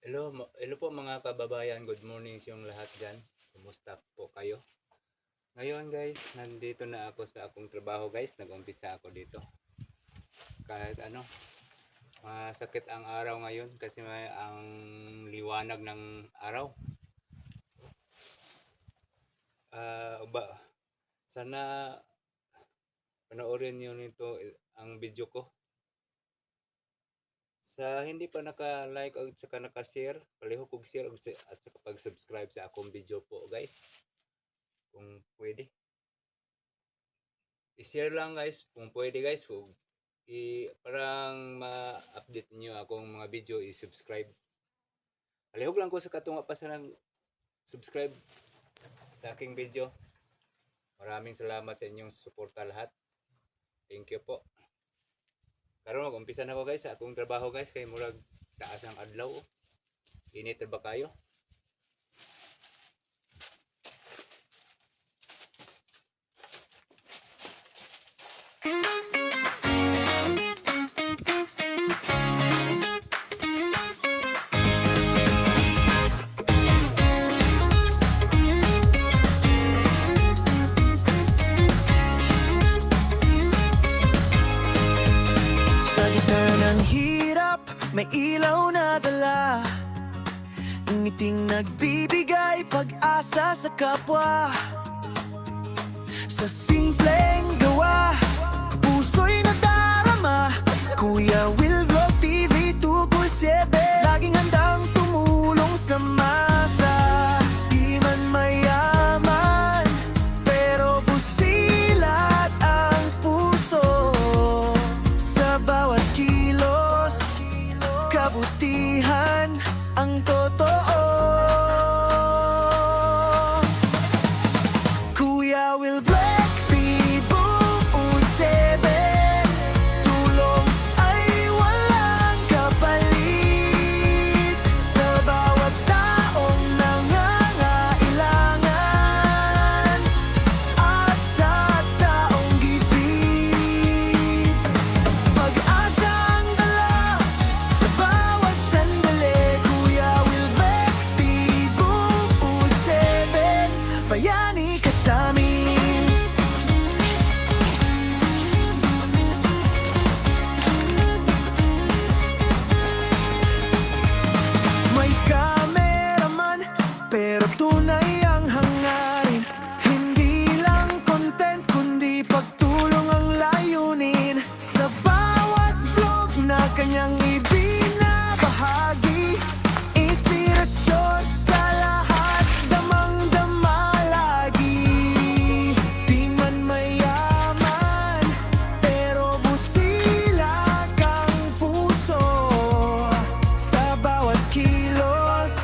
Hello po mga kababayan, good morning sa yung lahat dyan. Kumusta po kayo? Ngayon guys, nandito na ako sa akong trabaho guys. Nag-umpisa ako dito. Kahit ano, masakit ang araw ngayon kasi may ang liwanag ng araw. Sana panoorin niyo nito ang video ko. Sa hindi pa naka-like o saka naka-share, palihog og share at saka pag-subscribe sa akong video po guys. Kung pwede. I-share lang guys kung pwede guys. Parang ma-update niyo akong mga video, i-subscribe. Palihog lang ko sa katunga pa sa nang subscribe sa aking video. Maraming salamat sa inyong suporta lahat. Thank you po. Karon mag-umpisa na ako guys sa akong trabaho guys kay murag taas ang adlaw. Init ba kayo? May ilaw na dala, ngiting nagbibigay pag-asa sa kapwa. Sa simpleng gawa, puso'y nadarama. Kuya Will Vlog TV 247, laging handang tumulong sa masa. Di man mayaman, pero busilat ang puso. Sa bawat kilos, kabutihan ang totoo. Kuya Will Vlog TV 247, tulong ay walang kapalit. Sa bawat taong nangangailangan at sa taong gipit, pag-asa ang dala sa bawat sandali. Kuya Will Vlog TV 247, bayani ka sa amin. May cameraman, pero tunay ang hangarin. Hindi lang content, kundi pagtulong ang layunin. Sa bawat vlog na kanyang ibinabahagi, inspirasyon sa lahat, damang-dama lagi. Di man mayaman, pero busilak ang puso. Sa bawat kilos,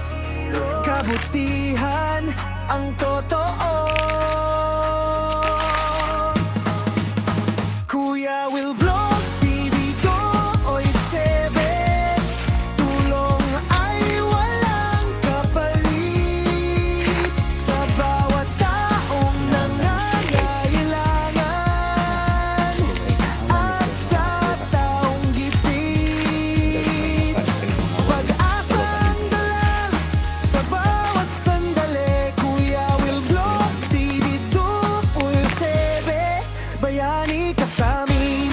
kabutihan ang totoo. Kuya Will Vlog TV 247, tulong ay walang kapalit. Sa bawat taong nangangailangan at sa taong gipit, pag-asa ang dala sa bawat sandali. Kuya Will Vlog TV 247, bayani ka sa amin.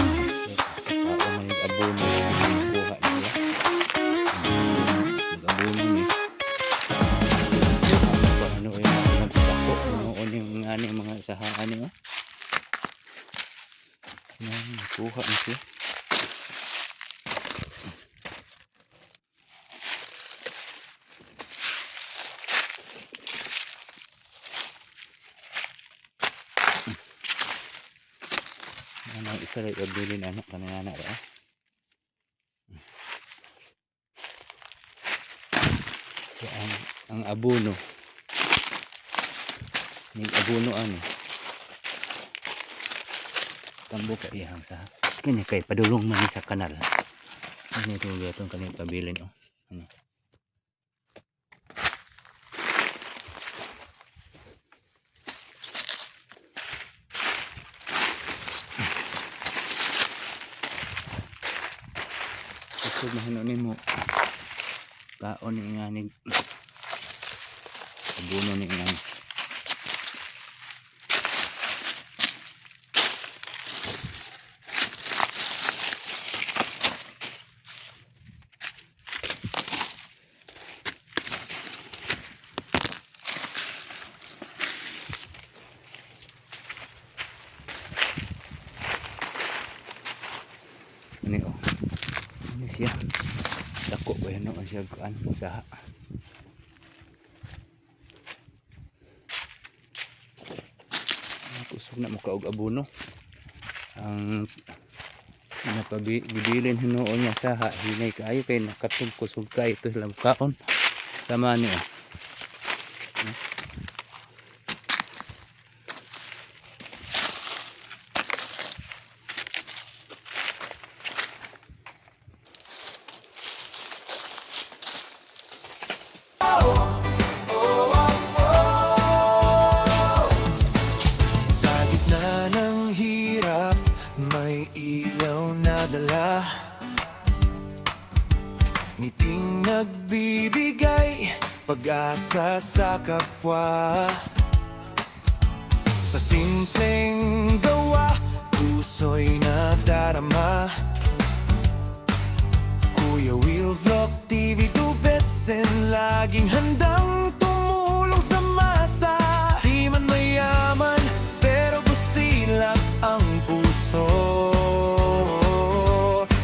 Mga sahaan niyo. Kuha na siya. Ano isa rin kabilin anak kanina na ra. Ang abono. Ning abono ano. Tambo ka iyang sa kanya kay padulong man sa kanal. Ano ito gatong kanang kabilin oh. Ano. Ito mahino nimo kaon ni nga abuno ni nga ini oh ini siya dako ba yan no siya kuan sa kusog na mo kaog abuno ang napagibilin hinuon niya saha hinay kaayo kay nakatong kusog kay ito sila kaon tama niyo Sa gitna ng hirap, may ilaw na dala. Ngiting nagbibigay pag-asa sa kapwa. Sa simpleng gawa, puso'y nadarama. Kuya Will Vlog TV Tubetsen, laging handang tumulong sa masa. Di man mayaman, pero busilak ang puso.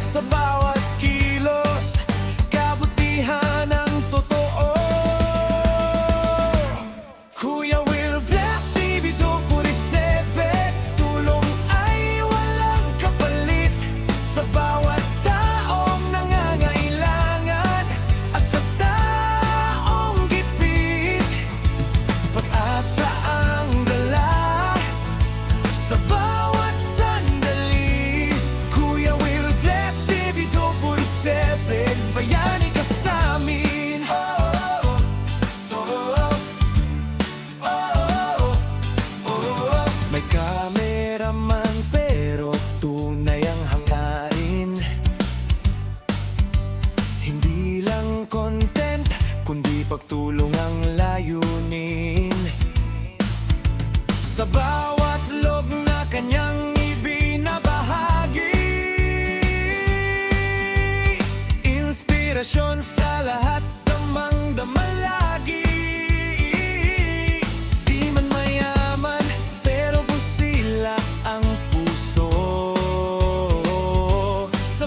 Sa bawat kilos, kabutihan ang totoo. Kuya Will Vlog TV Tubetsen, tulong ay walang kapalit. Sa bawat taong nangangailangan at sa taong gipit, pag-asa ang dala sa bawat sandali. Kuya Will Vlog TV 24/7, bayani ka sa amin. May cameraman pero tunay ang hangarin. Hindi lang content, kundi pagtulong ang layunin. Sa bawat log na kanyang ibinabahagi, inspirasyon sa lahat, damang-dama lagi. Di man mayaman, pero busila ang puso. Sa